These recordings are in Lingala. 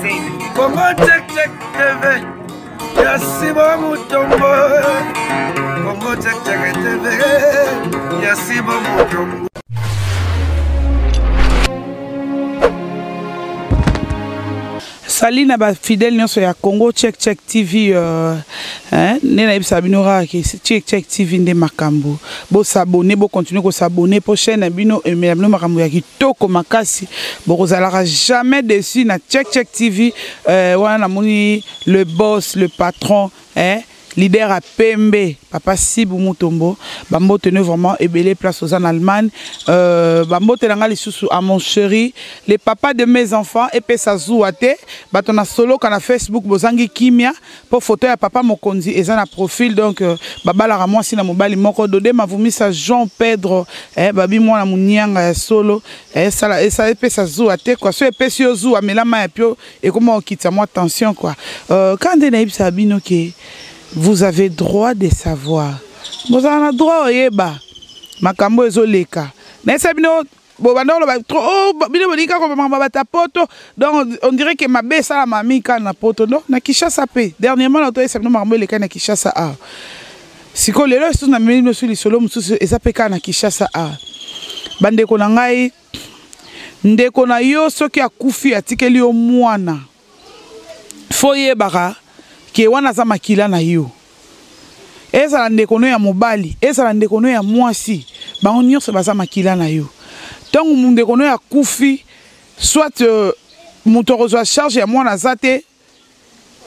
Congo check check TV. Yasibo Mutombo. Congo check check TV. Yasibo Mutombo. Salut na ba fidèle nyonso ya Congo check check TV nena ibisa binora ki check check TV nde makambo bo s'abonner bo continuer ko s'abonner pour chaîne bino emela makambo ya kitoko makasi bo kozalaka jamais déçu na check check TV wana na moni le boss le patron leader à Pembe, papa Sibou Mutombo, Bambo tenait vraiment ébélé place aux en Allemagne, Bambo tenanga les sous à mon chéri, les papas de mes enfants, et puis ça zouate, batona solo kana Facebook bozangi kimia, pour photo ya papa Mokonzi, et ça na profil, donc baba la ramoi si na mobali moko dode, ma voumi sa Jean Pedro, babi moi na munianga solo, ça et ça et puis ça zouate, quoi, so et puis si zou amela ma et puis et comment on quitte moi attention quoi, quand des naïbs sabino qui vous avez droit de savoir. Vous avez droit yeba. Makambo ezoleka. Na sabino bobandolo ba trop bino bodika ko mama ta poto. Donc on dirait que ma besa la mami kana poto non na Kinshasa pe. Dernièrement na to sabino makambo leka na Kinshasa a. Siko lelo sous na mimi sur li solo mususu ezapeka na Kinshasa a. Bande ko na ngai ndeko na yo soki akufi atikeli yo mwana. Foye baka ke wana za makila na yo ezala ndekono ya mobali ezala ndekono ya mwasi bango nyonso baza makila na yo ntango mundekono ya kufi soit moto kozwa charge ya mwana aza te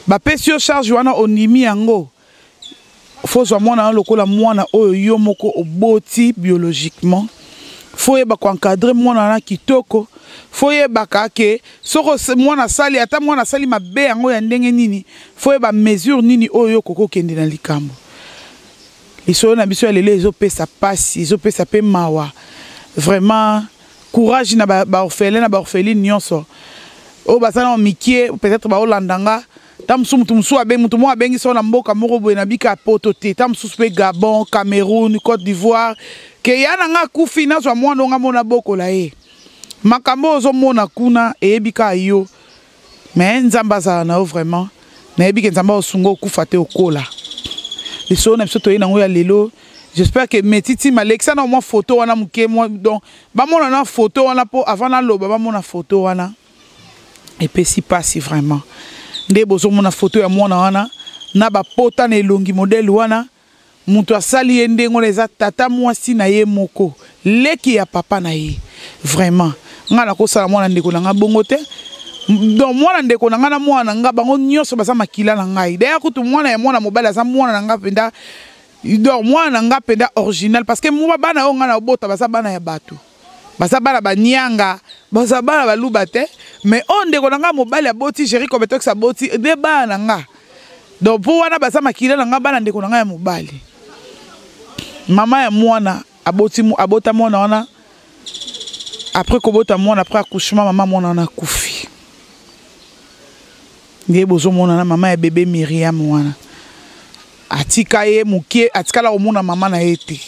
bapesi yo charge wana onimi yango fozwa mwana lokola mwana oyo yo moko oboti biologiquement faut yeba ko encadrer mwana na kitoko faut yeba ke soko mwana sali ata mwana sali mabe yango ya ndenge nini faut yeba mesure nini oyo koko kende na likambo lisolo na biso ya lelo ezopesa pasi ezopesa pe mawa vraiment courage na ba orphelin na ba orpheline nyonso o basana mikie peut-être ba olandanga tam mutu abe mutu mo abengi so na mboka moko boye na bika poto te tam pe Gabon Cameroun Côte d'Ivoire ke yana nga kufi na so mwana nga mona bokola ye makambo ozo mona kuna ebika yo mais nzamba za na vraiment na ebika nzamba osungo kufa te okola lisona biso to ina ngo ya lelo. J'espère que Metiti Malexa na mo photo wana muke moi donc ba mona na photo wana po avant na loba ba mona photo wana et puis si pas si vraiment nde bozo mona photo ya mwana wana na ba pota na elongi modèle wana mutu asali ye ndengo leza tata mwasi na ye moko leki ya papa na ye vraiment nga na kosala mwana ndeko na nga bongo te donc mwana ndeko na nga na mwana nga bango nyonso baza makila na ngai d'ailleurs kutu mwana ya mwana mobali aza mwana na nga penda donc mwana nga penda original parce que mwa bana o nga na bota baza bana ya bato baza bana banyanga baza bana baluba te mais on ndeko na nga mobali aboti Jerry Kobetok sa boti de bana nga donc pour wana baza makila na nga bana ndeko na nga ya mobali mama ya mwana abota mwana wana après kobota mwana après accouchement mama mwana wana kufi ndiye bozo mwana na mama ya bébé Myriam wana atika ye mukie atika la omona mama na ete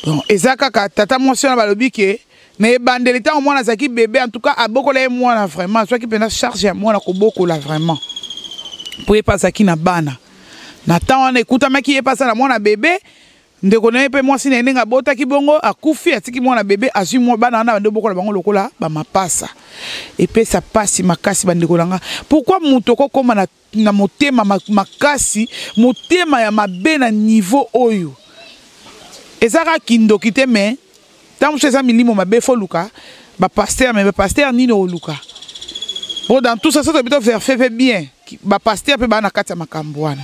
donc ezaka ka tata mwasi na balobi ke na ebandeli ta mwana zaki bébé en tout cas abokola ye mwana vraiment soit ki pena charge ya mwana ko bokola vraiment pour pas zaki na bana na ta wana ekuta maki ye pasa na mwana bébé ndeko na pe mwasi na nenga bota ki bongo akufi atiki mwana bébé azui mwa bana na ndo bokola bango lokola ba mapasa et puis ça passe makasi bandeko langa pourquoi mutoko koma na motema makasi motema ya mabe na niveau oyo ezaka kindoki te mais tant que ça milimo mabe fo luka ba pasteur mais ba pasteur nino luka bon dans tout ça ça doit faire fait bien ba pasteur pe ba na kati ya makambo wana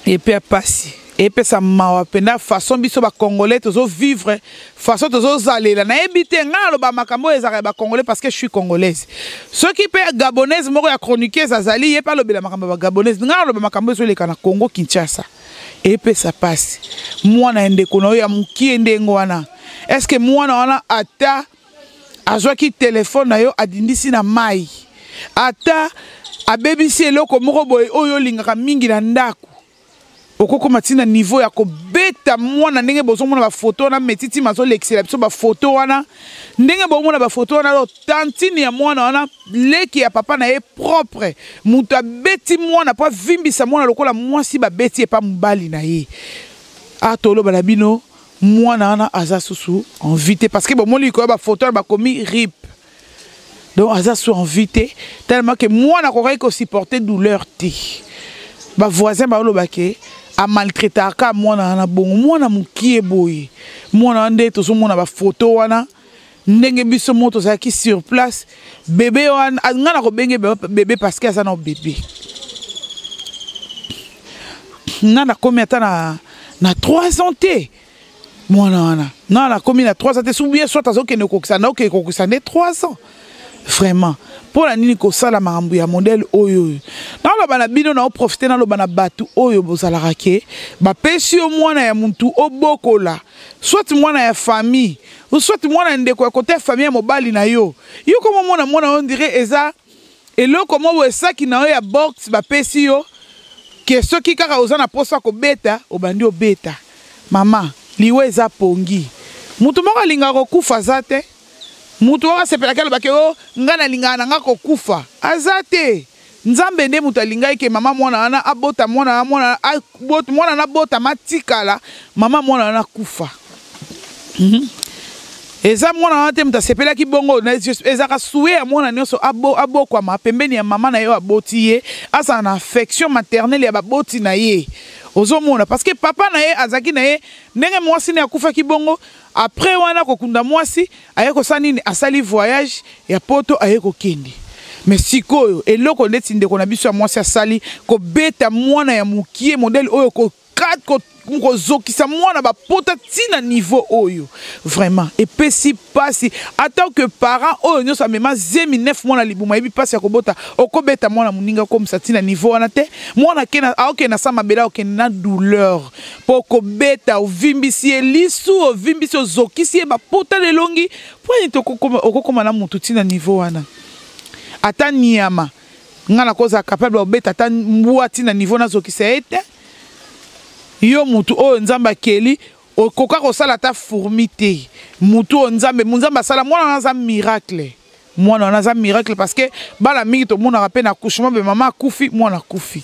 et puis passer et puis ça m'a pena façon biso ba congolais tozo vivre façon tozo zalela na ebité ngalo ba makambo ezaka ba congolais parce que je suis congolaise ceux qui pe gabonaise moko ya chroniquer zazali ye pas lobela makambo ba gabonaise ngalo ba makambo zo leka na Congo Kinshasa et puis ça passe mwana ndeko na ya mukie ndengo wana est-ce que mwana wana ata azwa ki téléphone na yo adindisi na mai ata abebisi eloko moko boye oyo lingaka mingi na ndako okoko matina niveau ya ko beta mwana ndenge bozo mona ba photo na metiti mazo l'excellent biso ba photo wana ndenge bo mona ba photo wana lo tantini ya mwana wana leki ya papa na ye propre mutu abeti mwana pa vimbisa mwana lokola mwasi ba beti e pa mobali na ye atolo bala bino mwana wana aza susu invité parce que bo moli ko ba photo ba komi rip donc aza su invité tellement que mwana ko ko supporter douleur ti ba voisin ba lo baké a maltraiter ka mwana na bongo mwana mukie boye mwana nde to so mona ba photo wana ndenge biso moto za ki sur place bébé wana ngana ko benge bébé parce que ça na bébé nana komi ata na 3 ans té mwana wana nana komi na 3 ans té soubié soit azo kene kokisa na ke kokisa ne 3 ans vraiment pour la nini ko sala makambo ya modèle oyo na lo bana bino na profiter na lo bana batu oyo bozala rake ba pesi o mwana ya muntu obokola soit mwana ya famille ou soit mwana ndeko ya côté famille ya mobali na yo comme mwana on dirait eza elo comment wo esaki na yo ya box ba pesi yo que ceux qui kaka ozana posa ko beta obandi o beta mama liwe eza pongi mutu moko linga ko kufa zate mutu waka sepela kalo bakeo ngana lingana ngako kufa azate nzambe nde mutu alinga ke mama mwana ana abota mwana na bota matikala mama mwana na kufa eza mwana na te mutu sepela ki bongo eza ka soué ya mwana nyonso abo kwa ma pembeni ya mama na yo aboti ye asa na affection maternelle ya baboti na ye ozomona parce que papa na ye azaki na ye ndenge mwasi ne akufa ki bongo après wana kokunda mwasi aye ko sanini asali voyage ya poto aye ko kendi mais sikoyo eloko ndeti ndeko na biso ya mwasi asali ko beta mwana ya mukie modèle oyo ko kat ko zokisa mwana ba pota tina niveau oyo vraiment et pesi pasi en tant que parent oyo nyo sa mema zemi 9 mwana libuma yebi pasi ya kobota okobeta mwana muninga comme ça tina niveau wana te mwana kena aoke na sama bela oke na douleur poko beta ovimbisi elisu ovimbisi ozokisi ba pota lelongi point okokoma na mutu tina niveau wana ata niama ngana koza capable obeta ata mbua tina niveau na zokisa ete yo mutu o nzamba keli okoka kosala ta fourmi te mutu o nzambe sala mwana na miracle mwana na miracle parce que bala mingi to mona rappelle na accouchement be mama kufi mwana kufi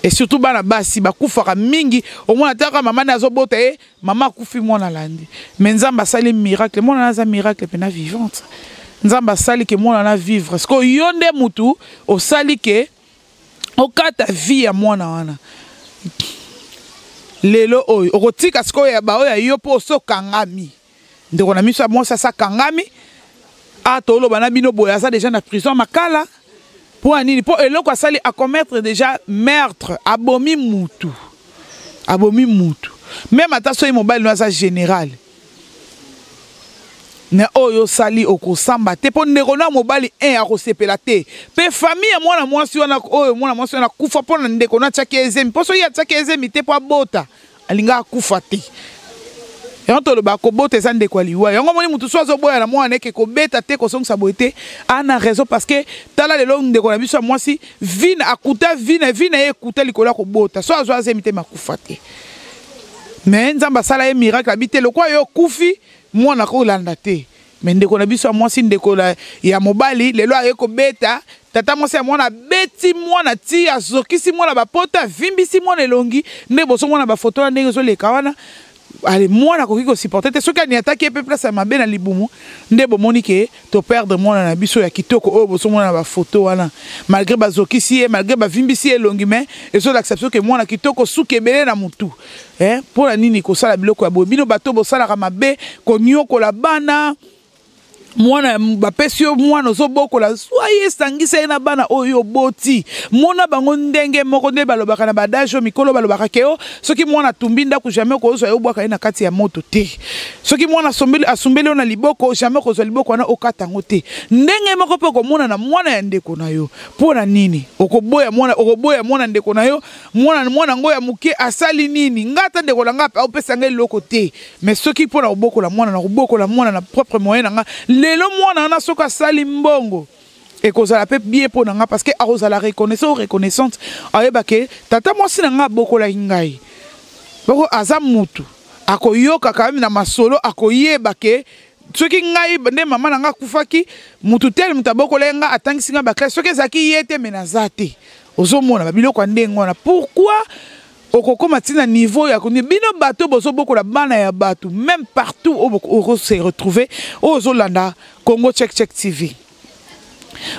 et surtout bana basi bakufaka mingi au mwana taka mama na zobota mama kufi mwana landi mais nzamba sali miracle mwana na miracle pena vivante nzamba sali ke mwana na vivre parce que yonde mutu o sali ke okata vie ya mwana wana lelo oyo okotika siko ya ba oyo yo po so kangami ndeko na miso mo sa kangami atolo bana bino boya ça déjà na prison makala pour anini po eloko asali a commettre déjà meurtre abomi mutu même ata so mobile no sa général na oyo sali okosamba te po ndeko na mobali akosepela te pe famille mwana mwasi wana oyo mwana mwasi wana kufa po na ndeko na tshaki ezemi po so ya tshaki ezemi te po abota alinga kufa te yanto lo ba ko bota eza ndeko aliwa yango moni mutu so azoboya na mwana ke ko beta te ko songsa boite ana raison parce que tala lelo ndeko na biso mwasi vina akuta vina ekuta likola ko bota so azo azemi te makufa te mais nzamba sala ye miracle abite lokwa yo kufi mwana ko landa te mais ndeko na biso mwasi ndeko ya mobali lelo aye ko beta tata mwasi ya mwana beti mwana ti azokisi mwana bapota vimbisi mwana elongi nde boso mwana ba photo ndenge zo leka wana ale mwana ko kiko supporter te soki ni attaque pe place ya mabe na libumu nde bomoni ke to perdre mwana na biso ya kitoko oyo boso mwana ba photo wana malgré bazokisi malgré ba vimbisi elongi mais ezo l'acception ke mwana kitoko suke belé na mutu pour la nini ko sala biloko ya bobino bato bo sala ka mabe ko nyoko la bana mwana bapesi yo mwana ozobokola soye sangisa na bana oyo boti mona bango ndenge moko nde balobaka na badajo mikolo balobaka keo soki mwana tumbi ndako jamais ko zo yobwaka na kati ya moto te soki mwana asumbeli na liboko jamais ko zo liboko na okata ngote ndenge moko pe ko mona na mwana ya ndeko na yo pona nini okoboya mwana ndeko na yo mwana ngo ya muke asali nini ngata ndeko la ngapa opesa ngai loko te mais soki pona obokola mwana na obokola mwana na propre moyen nga lelo mwana na soka sali mbongo et kozala pe bien po nanga parce que arozala reconnaissante ayeba ke tata mwasi nanga bokola ngai Boko aza mutu akoyoka quand même na masolo akoyeba ke soki ngai nde mama na nga kufaki mutu tel mutu abokolenga atangisi nga baklase soki ezaki yete menazate ozomona babiloko ndenge wana pourquoi okokoma tina niveau ya koni bino bato bozo bokola bana ya bato même partout où se retrouver ozolanda Congo Check Check TV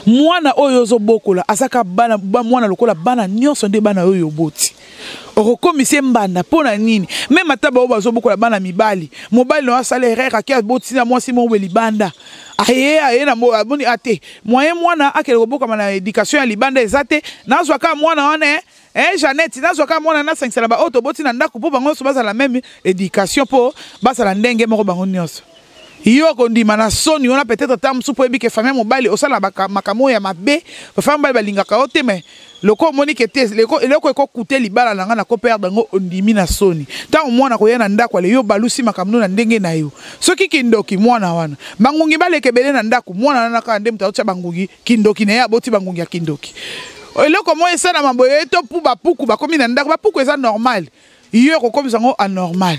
mwana oyo ozobokola asaka bana mwana lokola bana nyonso nde bana oyo boti okokomisi mbanda pona nini même ataba oyo bazobokola bana mibali mobali no asala aki aboti na mwasi mo libanda aye na moni ate moyen mwana akele koboka na éducation ya libanda ezate nazwa ka mwana wana Jeannette nazwa ka mwana na 5 ba auto boti na ndako po bango so bazala même éducation po basala ndenge moko bango nyonso yo kondima na soni on a peut-être tam soupo ebi ke famille mobile osala makamo ya mabe famille mobile balingaka ote mais loko moni ke tes leko eko coûter libala nanga na ko perdre ngo ondimi na soni tant mwana ko yana ndako le yo balusi makamno na ndenge na yo soki kindoki mwana wana bangungi baleke bele na ndako mwana na ka ndem taotsa bangungi kindoki na ya boti bangungi ya kindoki eloko mo esala maboye to pu bapuku bakomi na ndako bapuku eza normal yo ko komisa ngo anormal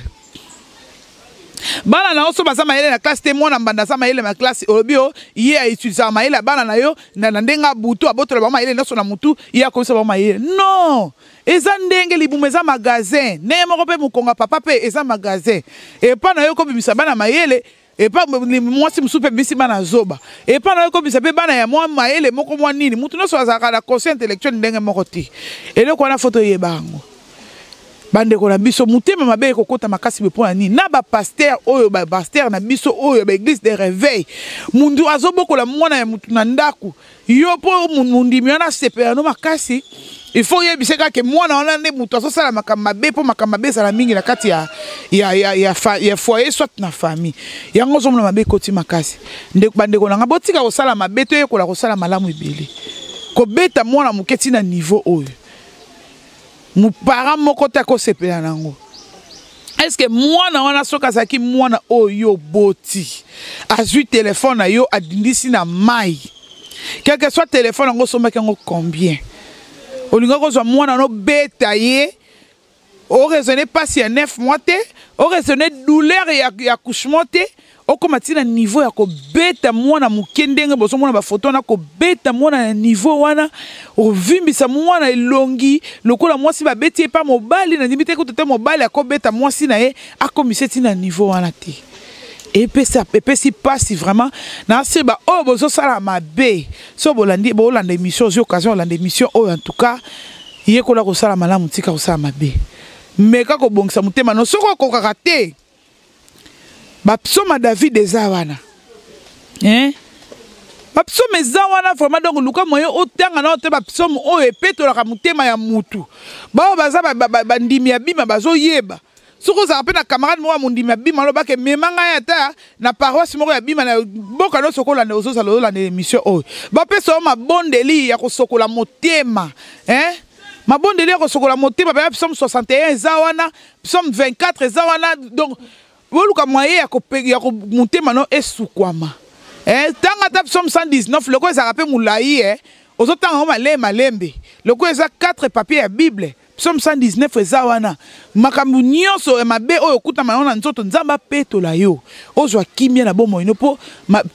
bana na oso baza mayele na classe te mwana mbanda za mayele na classe olobio ye a utiliser mayele bana na yo na ndenga butu abotola ba mayele noso na mutu ye akomisa ba mayele non eza ndenge libumu eza magasin ne moko pe mukonga papa pe eza magasin e pa na yo ko bimisa bana mayele e pa mwasi musupe bisi bana zoba e pa na yo ko bimisa pe bana ya mwa mayele moko mwa nini mutu noso azaka na conscience intellectuel ndenge moko ti eloko na photo ye bango bande ko na biso mutema mabe ko kota makasi be pona ni na ba pasteur oyo ba pasteur na biso oyo ba église de réveil mundu azobokola mwana ya mutu na ndaku yo po mundi miana sepera no makasi il faut yebiseka ke mwana wana nde mutu azosala makamba be po makamba be sala mingi na kati ya foyer soit na famille yango zomona mabe koti makasi nde bande ko nga botika ko sala mabe to yekola ko sala malamu ebele ko beta mwana muketi na niveau oyo mon parent moko tako sepela nango est-ce que mwana wana soka zaki mwana oyo boti azui téléphone na yo adindisi na mai quel que soit téléphone ngo someka ngo combien olinga ko zwa mwana no beta ye o raisonner pas si 9 mois te o raisonner douleur ya accouchement te o komatina niveau ya ko beta mwana mukendenge boso mwana ba photo na ko beta mwana na niveau wana o vimbisa mwana elongi lokola mwasi ba beti pa mobali na ndimite ko tete mobali ako beta mwasi na ye akomiseti na niveau wana te et si passe vraiment na siba o bozo sala mabe so bolandi bolanda émission aux occasions la émission o en tout cas yekola ko sala malamu tika ko sala mabe mais kako bongisa mutema no soko ko kakate bapsoma David eza wana bapsoma eza wana vraiment donc luka moyen otanga na ote bapsoma oyo epetolaka mutema ya mutu bao baza bandimi ya bima bazoyeba soko za pe na camarade mo mondimi ya bima lo bake memanga ya ta na paroisse moko ya bima na boka no sokola na ozo sala na émission oyo bapesa mabondeli ya kosokola motema mabondeli ya kosokola motema ba psaume 61 eza wana psaume 24 eza wana donc woluka moyen ya ko motema no esukwama tanga ta psaume 119 loko ezaka pe mulai ozotanga malembe loko eza 4 papiers ya bible psaume 119 eza wana makambu nyonso mabe oyo kuta mayona nzoto nzamba petola yo ozwa kimia na bomo ino po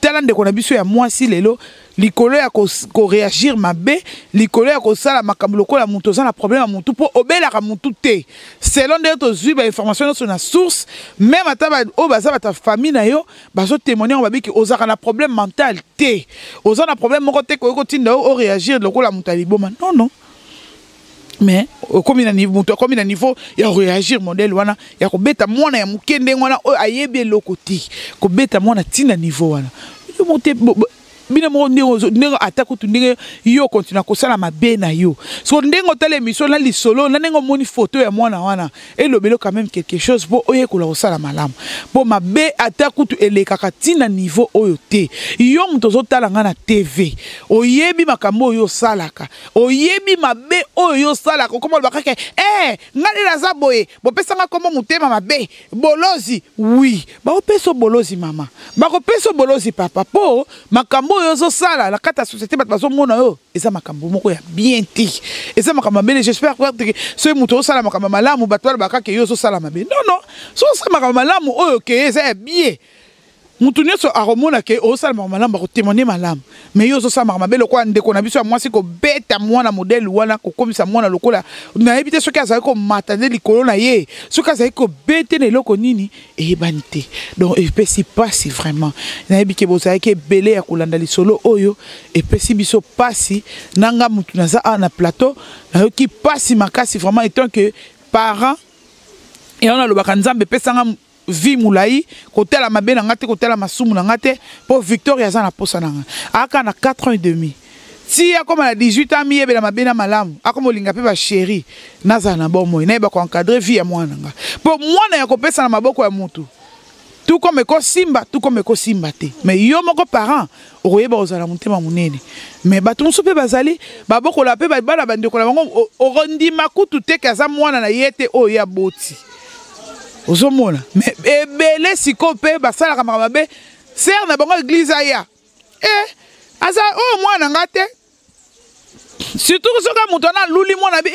tala ndeko na biso ya mwasi lelo likolo ya ko réagir mabe likolo ya ko sala makambu lokola mutu za na problème mutu po obelaka mutu te selon de to zui ba information sur na source même ataba o baza ba ta famille na yo bazo témoigner on babiki ozaka na problème mental te oza na problème moko te ko tinda o réagir lokola mutu aliboma non mais comme il a niveau il a réagir modèle wana ya ko beta mwana ya mukende wana ayebi lokoti ko beta mwana tina niveau wana bina mo ndenge atako tundenge yo continue ko sala mabe na yo so ndenge tala émission na lisolo na ndenge moni photo ya mwana wana elobelo quand même quelque chose po oye ko la sala malamu po mabe atako tu elekaka tina niveau oyo te yo mutozo tala nga na TV oyebi makambo oyo salaka oyebi mabe oyo salaka comme ba kake ngali raza boye bo pesa nga komo mutema mabe bolozi oui ba opeso bolozi mama ba ko peso bolozi papa po makambo oyo zo sala la kata société bat bazo mona yo eza makambo moko ya bien ti eza makambo bene j'espère que ce muto sala makambo malamu batwala bakake yo zo sala mabe non so sala makambo malamu oyo ke eza bien mutu nyonso aromona ke osala makambo malamu bakotémoigner malamu mais yo zo sala makambo mabe lokola ndeko na biso ya mwasi kobeta mwana modèle wana kokomisa mwana lokola nayebi te soki azali komata nde likolo na ye soki azali kobete na eloko nini eyebani te donc epesi pasi vraiment nayebi ke bozalaki ebele ya kolanda lisolo oyo epesi biso pasi nanga mutu naza awa na plateau nayoki pasi makasi vraiment étant que parent et on alobaka nzambe epesanga vie moulai kotela mabe na ngate kotela masumu na ngate pour Victoria za na posa na aka na 4 ans et demi si akoma na 18 ans miebe na mabe na malamu akoma linga pe ba chéri naza na bomo na ba ko encadrer vie ya mwana nga pour mwana ya kopesa na maboko ya mutu tout comme ko simba te mais yo moko parent okoyeba ozala mutema munene mais bato mosusu pe bazali baboko la pe bana bandeko na bango orondima kutu te kaza mwana na yete oyo ya boti ozomona mais ebele siko pe basalaka makambo mabe ser na bango église aya aza oyo mwana nga te surtout soka moto na luli mwana bi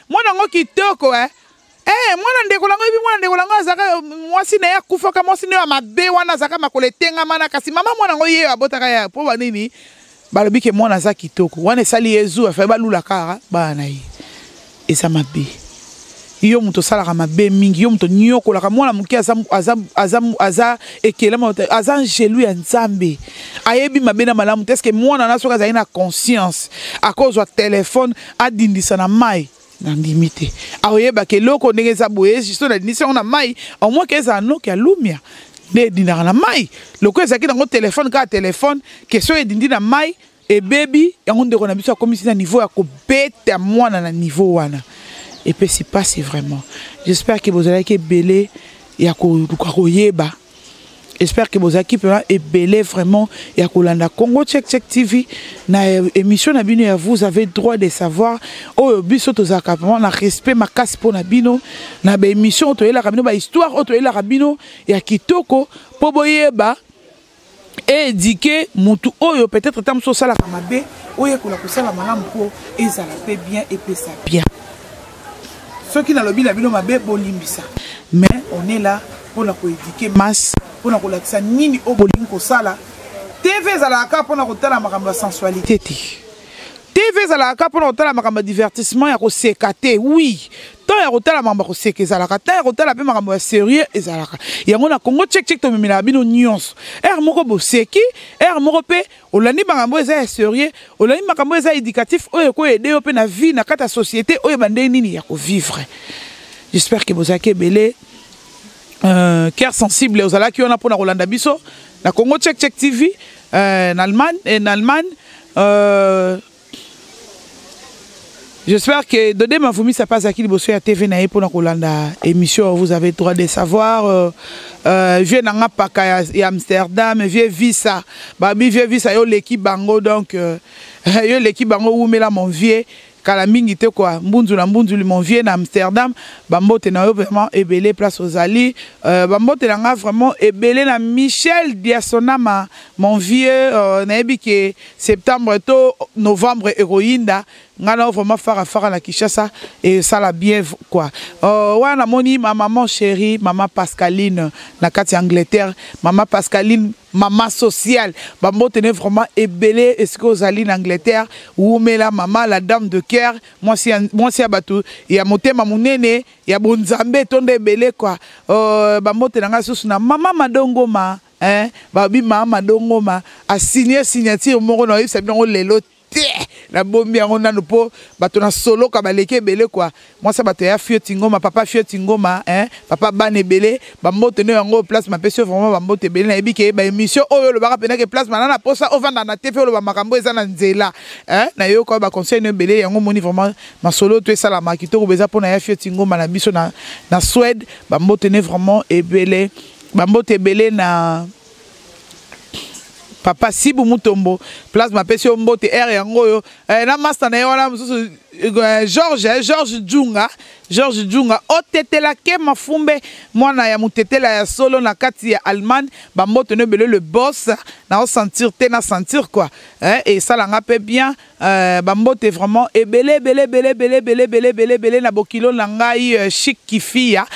mwana ngo kitoko mwana ndeko lango ebi mwana ndeko lango azaka mwasi na ya kufaka mwasi ne ya mabe wana azaka makolo etengama na kasi mama mwana ngo ye abotaka ya po banini balobi ke mwana aza kitoko wana esali yezu afa balula kaka bana ye eza mabe yo muto salaka mabe mingi yo muto nyokolaka mwana muki aza ekelema aza angelu ya nzambe ayebi mabe na malamu teske mwana na soka azali na conscience akozwa telefone adindisa na mai na limite aoyeba ke loko ndenge eza boye jiso na dinisa na mai au moins ke eza noki ya lumia nde dinaka na mai loko ezaki nango telefone kaka telefone question edindi na mai ebebi yango ndeko na biso akomisi na niveau ya kobeta mwana na niveau wana et puis c'est pas si vraiment j'espère que vous allez belé ya koyeba j'espère que vous allez belé vraiment ya kolanda Congo Check TV na émission na bino ya vous avez droit de savoir oh biso to zaka vraiment na respect makasi pour na bino na ba émission to yela kabino ba histoire to yela kabino ya kitoko po boyeba et éduquer mutu oyo peut-être tam so sala kamabe oyo kola ko sala malamu po ezala pe bien et puis ça bien. Ceux qui n'ont pas de mabe bolimbisa. Mais on est là pour la éduquer masse, pour la relaxer nini au bolingo sala. TV zalaka pour la kotala makamba sensualité. TV zalaka pour la kotala makamba divertissement ya ko sekate. Oui. Tant ya kotala makamba ko seke zalaka, tant ya kotala pe makamba sérieux ezalaka. Yango na Congo Check to memela bino nyonso. Moko bo seki, moko pe olani makambo eza sérieux, olani makambo eza éducatif oyo ko aider pe na vie na kata société oyo bande nini ya ko vivre. J'espère que vous avez belé cœur sensible aux ala qui on a pour na Rolanda biso na Congo Check TV en Allemagne j'espère que Dodé m'a vomi ça passe à qui le bosseur à TV naïe pour la Rolanda émission vous avez le droit de savoir vieux nanga paka ya Amsterdam vieux visa babi vieux visa yo l'équipe bango donc yo l'équipe bango où met là mon vieux kala mingi te quoi mbunzu na mbunzu mon vieux na Amsterdam bambote na yo vraiment ebelé place aux ali bambote na vraiment ebelé na Michel Diasonama mon vieux naebi que septembre to novembre héroïne ngana vraiment fara na Kinshasa et ça la bien quoi wana moni ma maman chérie maman Pascaline na kati Angleterre maman Pascaline maman sociale bambote ne vraiment ebelé est-ce que aux ali en Angleterre ou mais la maman la dame de cœur moi si abatu ya motema munene ya bonzambe tonde ebelé quoi bambote nanga susu na maman madongoma babi maman madongoma a signé signature moko na yebisa bino lelo la bombi yango nanu po bato na solo ka baleke belé quoi moi ça bato ya fio tingoma papa fio tingoma papa bane belé bambote ne yango place ma pesi vraiment bambote belé na ebike ba émission oyo lo baka pena ke place manana posa ovanda na TV lo ba makambo eza na nzela na yo ko ba conseil ne belé yango moni vraiment ma solo to sala makito ko beza pona ya fio tingoma na biso na Suède bambote ne vraiment ebelé bambote belé na Papa Sibu Mutombo place ma pesi mbote yango yo na master na yo wana mususu George Djunga otetela ke mafumbe mwana ya mutetela ya solo na kati ya Allemagne bambote ne bele le boss na o sentir te na sentir quoi et ça la ngape bien bambote vraiment ebele belé na bokilo na ngai chic kifia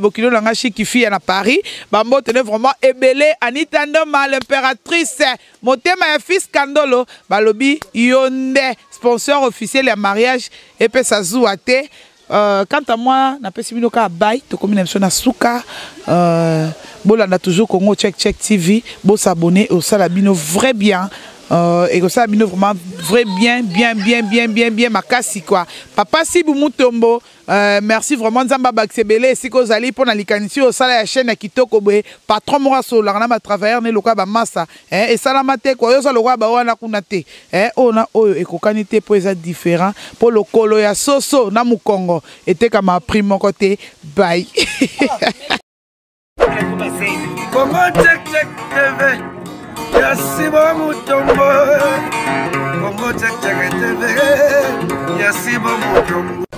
bokilo na ngai chic kifia na Paris bambote ne vraiment ebele Anita Ndoma l'impératrice motema ya fils Kandolo balobi yonde sponsor officiel ya mariage et puis ça joue à te quant à moi na pesi bino ka bay to komi na biso na suka bolanda toujours Congo Check TV bo s'abonner au sala bino vrai bien et que ça bino vraiment vrai bien makasi quoi papa Sibu Mutombo merci vraiment nzamba baksebele siko zali pona likanisi au sala ya chaîne ya kitoko boye patron mora so la na travailleur ne loka ba massa et salama te ko yo so loka ba wana kuna te ona oyo ekokani te po eza différent pour le kolo ya soso na mukongo était comme primo côté bye Congo Check TV Yasibo Mutombo Congo Check TV Yasibo Mutombo